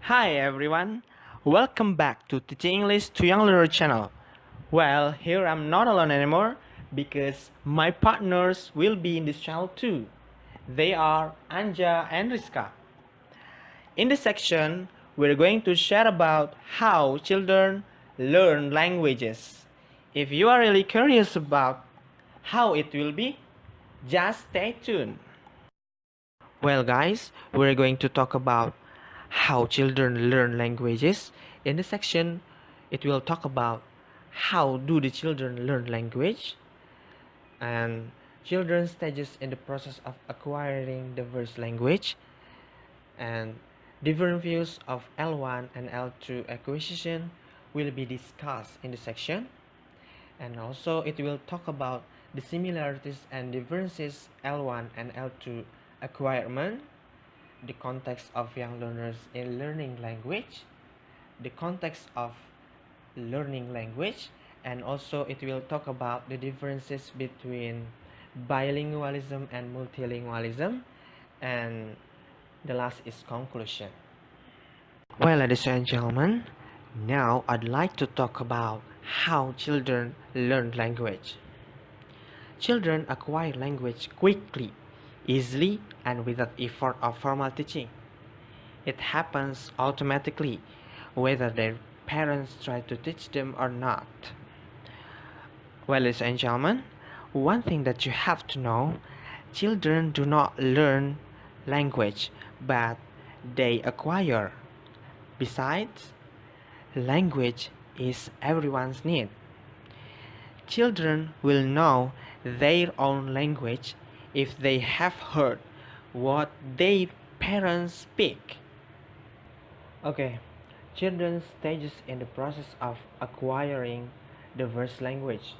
Hi everyone, welcome back to Teaching English to Young Learner channel. Well, here I'm not alone anymore because my partners will be in this channel too. They are Anja and Riska. In this section, we're going to share about how children learn languages. If you are really curious about how it will be, just stay tuned. Well guys, we're going to talk about how children learn languages. In this section, it will talk about how do the children learn language and children's stages in the process of acquiring diverse language and different views of L1 and L2 acquisition will be discussed in this section. And also it will talk about the similarities and differences L1 and L2 acquirement, the context of young learners in learning language, the context of learning language, and also it will talk about the differences between bilingualism and multilingualism, and the last is conclusion. Well, ladies and gentlemen, now I'd like to talk about how children learn language. Children acquire language quickly, easily, and without effort of formal teaching. It happens automatically, whether their parents try to teach them or not. Well, ladies and gentlemen, one thing that you have to know, children do not learn language, but they acquire. Besides, language is everyone's need. Children will know their own language if they have heard what their parents speak. Okay, children's stages in the process of acquiring diverse language.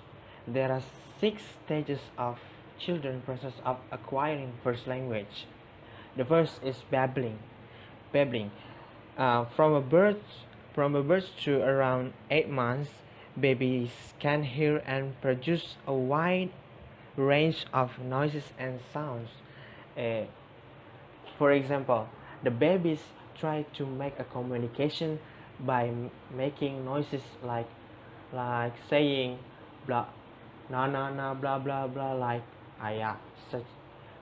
There are 6 stages of children process of acquiring first language. The first is babbling. Babbling. From a birth to around 8 months, babies can hear and produce a wide range of noises and sounds. Uh, for example, the babies try to make a communication by making noises like saying blah na na na blah blah blah, like yeah, such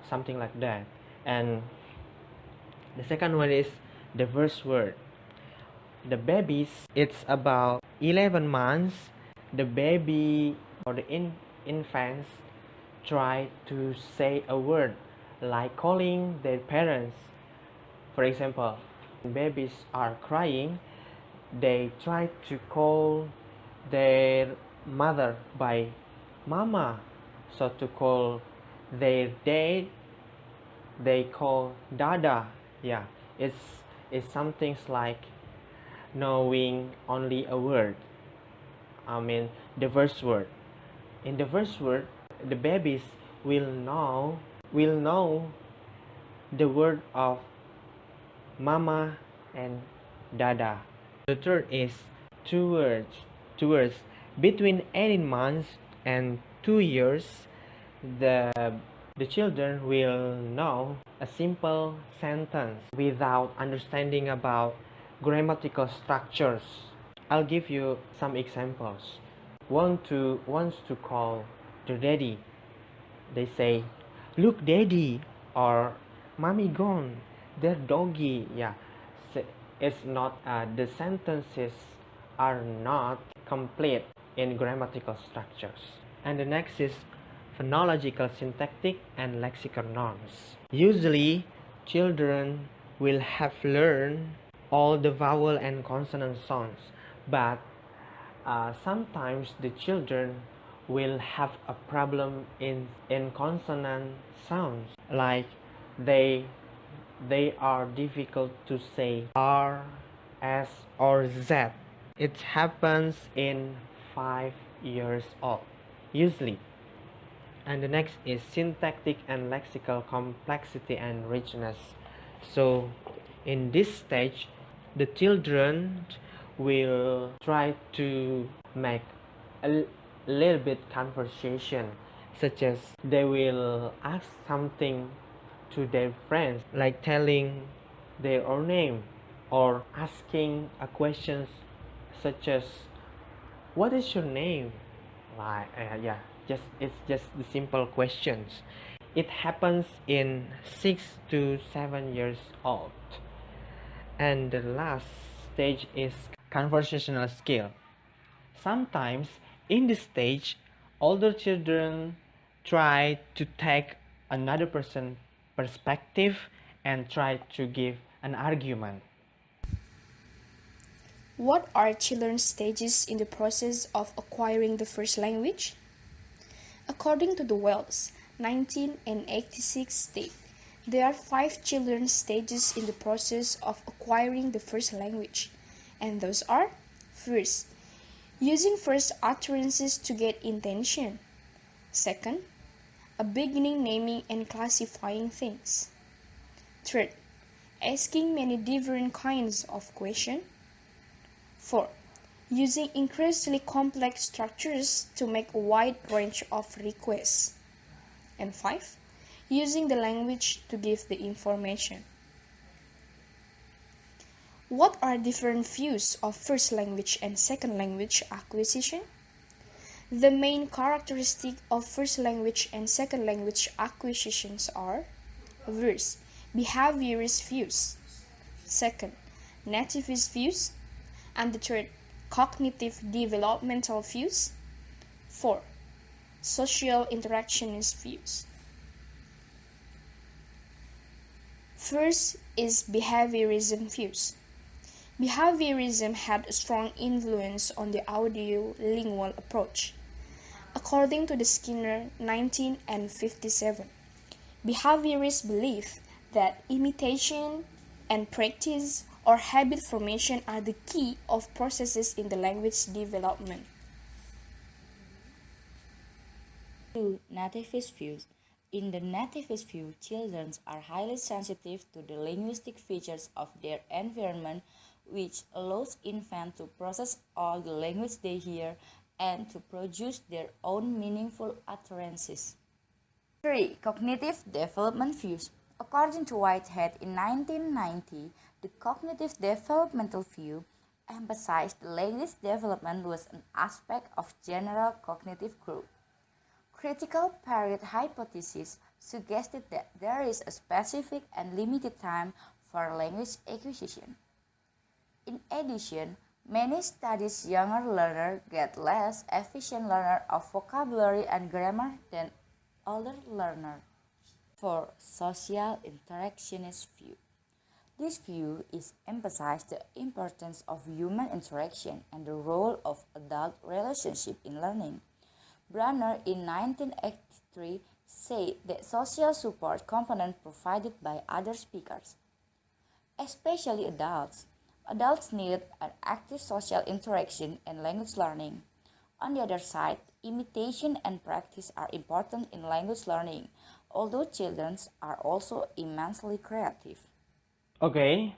something like that. And the second one is the first word. The babies, it's about 11 months. The baby or the infants try to say a word like calling their parents. For example, when babies are crying, they try to call their mother by mama. So to call their dad, they call dada. Yeah, it's something like knowing only a word. I mean the first word. In the first word, the babies will know the word of mama and dada. The third is two words. Two words between 18 months and 2 years. The the children will know a simple sentence without understanding about grammatical structures. I'll give you some examples. Wants to call the daddy. They say, "Look, daddy," or "Mommy gone, their doggy." Yeah, it's not. The sentences are not complete in grammatical structures. And the next is phonological, syntactic, and lexical norms. Usually, children will have learned all the vowel and consonant sounds, but sometimes the children will have a problem in consonant sounds, like they they are difficult to say R, S, or Z. It happens in 5 years old usually. And the next is syntactic and lexical complexity and richness. So in this stage, the children will try to make a little bit conversation, such as they will ask something to their friends, like telling their own name, or asking a questions such as what is your name, like yeah, just it's just the simple questions. It happens in 6 to 7 years old. And the last stage is conversational skill. Sometimes in this stage, older children try to take another person's perspective and try to give an argument. What are children's stages in the process of acquiring the first language? According to the Wells 1986 state, there are 5 children's stages in the process of acquiring the first language, and those are: first, using first utterances to get intention; second, a beginning naming and classifying things; third, asking many different kinds of questions; 4. Using increasingly complex structures to make a wide range of requests; and 5. Using the language to give the information. What are different views of first language and second language acquisition? The main characteristic of first language and second language acquisitions are: first, behaviorist views; second, nativist views; and the third, cognitive developmental views; 4. Social interactionist views. First is behaviorism views. Behaviorism had a strong influence on the audio-lingual approach. According to the Skinner 1957, behaviorists believe that imitation and practice or habit formation are the key of processes in the language development. To nativist views. In the nativist view, children are highly sensitive to the linguistic features of their environment, which allows infants to process all the language they hear and to produce their own meaningful utterances. 3. Cognitive development views. According to Whitehead in 1990, the cognitive developmental view emphasized the language development was an aspect of general cognitive growth. Critical period hypothesis suggested that there is a specific and limited time for language acquisition. In addition, many studies younger learners get less efficient learner of vocabulary and grammar than older learners. 4. Social interactionist view. This view is emphasized the importance of human interaction and the role of adult relationship in learning. Brunner in 1983 said that social support component provided by other speakers, especially adults. Adults need an active social interaction and language learning. On the other side, imitation and practice are important in language learning, although children are also immensely creative. Okay,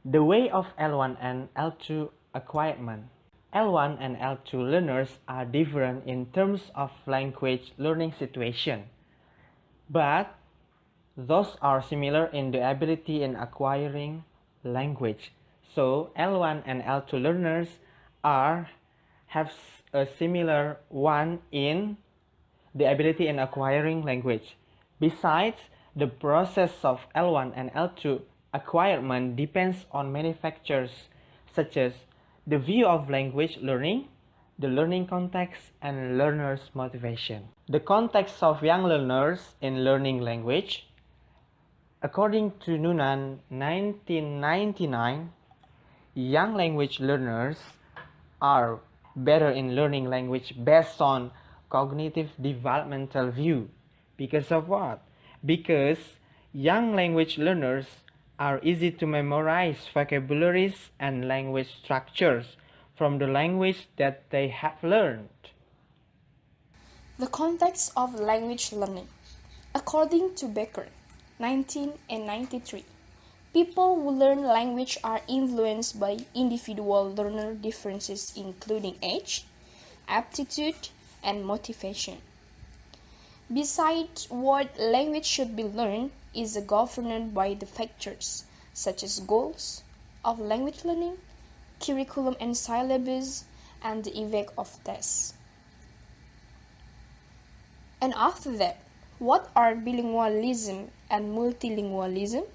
the way of L1 and L2 acquirement. L1 and L2 learners are different in terms of language learning situation, but those are similar in the ability in acquiring language. So L1 and L2 learners have a similar one in the ability in acquiring language. Besides, the process of L1 and L2 acquirement depends on many factors such as the view of language learning, the learning context, and learners' motivation. The context of young learners in learning language. According to Noonan 1999, young language learners are better in learning language based on cognitive developmental view. Because of what? Because young language learners are easy to memorize vocabularies and language structures from the language that they have learned. The context of language learning. According to Becker, 1993, people who learn language are influenced by individual learner differences including age, aptitude, and motivation. Besides, what language should be learned is governed by the factors such as goals, of language learning, curriculum and syllabus, and the effect of tests. And after that, what are bilingualism and multilingualism?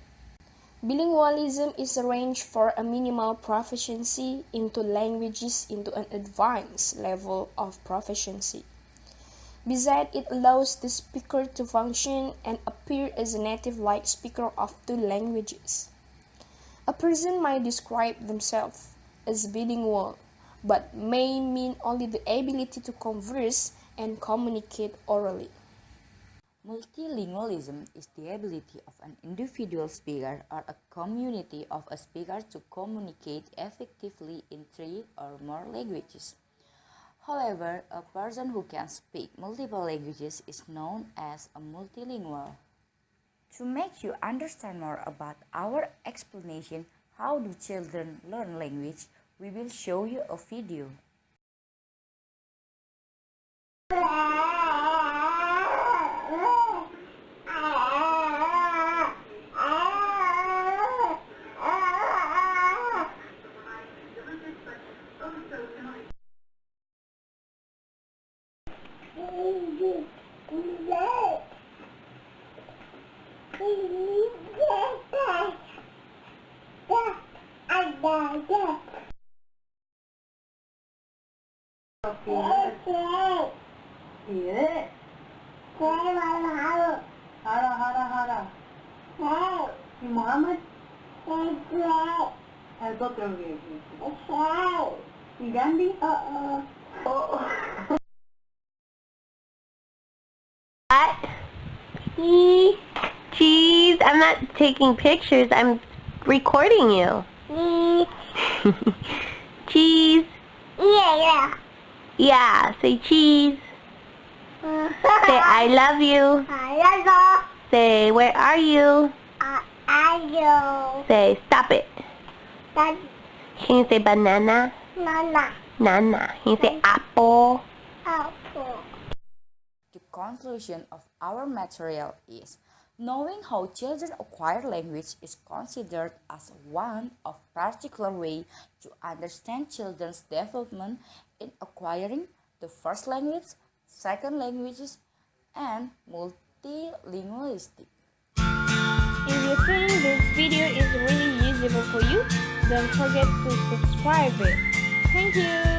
Bilingualism is a range for a minimal proficiency into languages into an advanced level of proficiency. Besides, it allows the speaker to function and appear as a native-like speaker of two languages. A person might describe themselves as bilingual, but may mean only the ability to converse and communicate orally. Multilingualism is the ability of an individual speaker or a community of a speaker to communicate effectively in three or more languages. However, a person who can speak multiple languages is known as a multilingual. To make you understand more about our explanation, how do children learn language, we will show you a video. Cheese. I'm not taking pictures. I'm recording you. Cheese. Yeah. Yeah. Say cheese. Say I love you. I love Say where are you? you. Say stop it. That Can you say banana? Nana. Nana. Can you say apple? Apple. The conclusion of our material is knowing how children acquire language is considered as one of particular way to understand children's development in acquiring the first language, second languages, and multilingualistic. If you think this video is really useful for you, don't forget to subscribe it. Thank you.